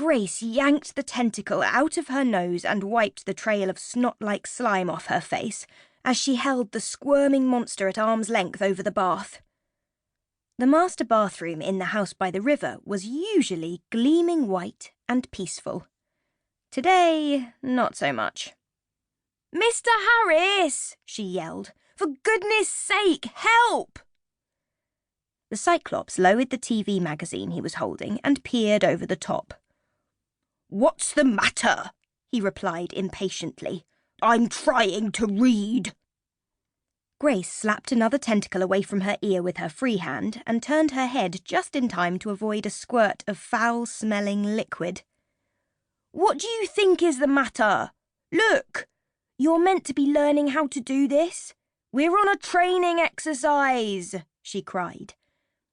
Grace yanked the tentacle out of her nose and wiped the trail of snot-like slime off her face as she held the squirming monster at arm's length over the bath. The master bathroom in the house by the river was usually gleaming white and peaceful. Today, not so much. "Mr. Harris!" she yelled. "For goodness sake, help!" The Cyclops lowered the TV magazine he was holding and peered over the top. "What's the matter?" he replied impatiently. "I'm trying to read." Grace slapped another tentacle away from her ear with her free hand and turned her head just in time to avoid a squirt of foul-smelling liquid. "What do you think is the matter? Look! You're meant to be learning how to do this. We're on a training exercise," she cried.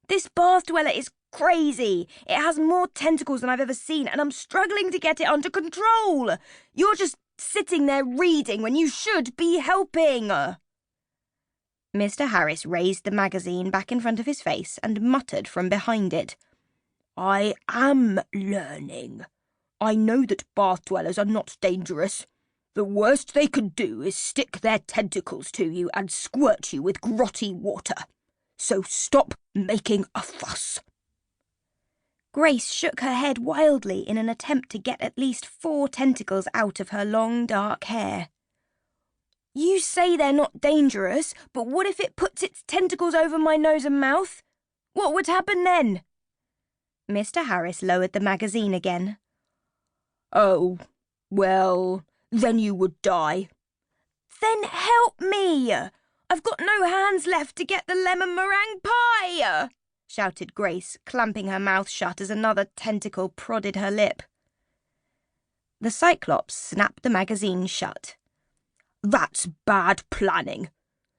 "This bath dweller is crazy. It has more tentacles than I've ever seen, and I'm struggling to get it under control. You're just sitting there reading when you should be helping." Mr. Harris raised the magazine back in front of his face and muttered from behind it. "I am learning. I know that bath dwellers are not dangerous. The worst they could do is stick their tentacles to you and squirt you with grotty water. So stop making a fuss." Grace shook her head wildly in an attempt to get at least 4 tentacles out of her long, dark hair. "You say they're not dangerous, but what if it puts its tentacles over my nose and mouth? What would happen then?" Mr. Harris lowered the magazine again. "Oh, well, then you would die." "Then help me! I've got no hands left to get the lemon meringue pie!" shouted Grace, clamping her mouth shut as another tentacle prodded her lip. The Cyclops snapped the magazine shut. "That's bad planning.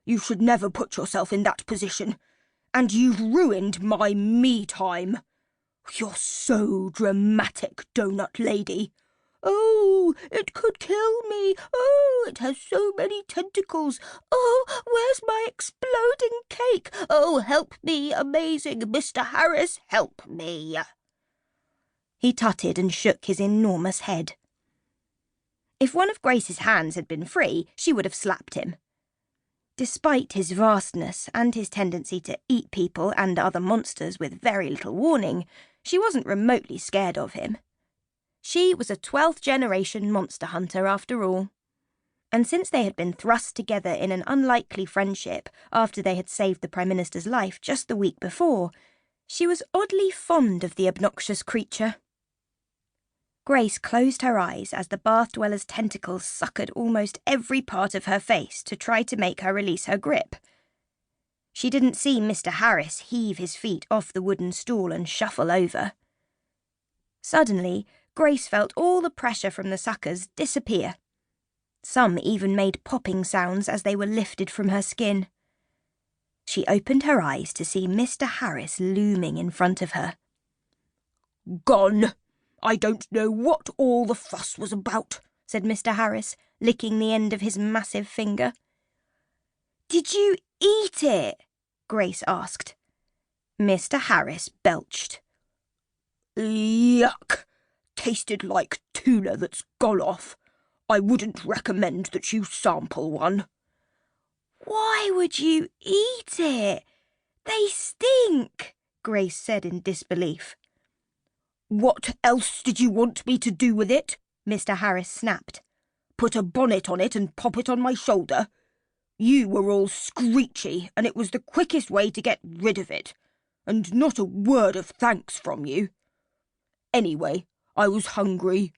You should never put yourself in that position. And you've ruined my me time. You're so dramatic, Doughnut Lady. Oh, it could kill me. Oh, it has so many tentacles. Oh, where's my exploding cake? Oh, help me, amazing Mr. Harris, help me." He tutted and shook his enormous head. If one of Grace's hands had been free, she would have slapped him. Despite his vastness and his tendency to eat people and other monsters with very little warning, she wasn't remotely scared of him. She was a 12th-generation monster hunter after all. And since they had been thrust together in an unlikely friendship after they had saved the Prime Minister's life just the week before, she was oddly fond of the obnoxious creature. Grace closed her eyes as the bath dweller's tentacles suckered almost every part of her face to try to make her release her grip. She didn't see Mr. Harris heave his feet off the wooden stool and shuffle over. Suddenly, Grace felt all the pressure from the suckers disappear. Some even made popping sounds as they were lifted from her skin. She opened her eyes to see Mr. Harris looming in front of her. "Gone! I don't know what all the fuss was about," said Mr. Harris, licking the end of his massive finger. "Did you eat it?" Grace asked. Mr. Harris belched. "Yuck! Tasted like tuna that's gone off. I wouldn't recommend that you sample one." "Why would you eat it? They stink," Grace said in disbelief. "What else did you want me to do with it?" Mr. Harris snapped. "Put a bonnet on it and pop it on my shoulder? You were all screechy, and it was the quickest way to get rid of it. And not a word of thanks from you. Anyway, I was hungry,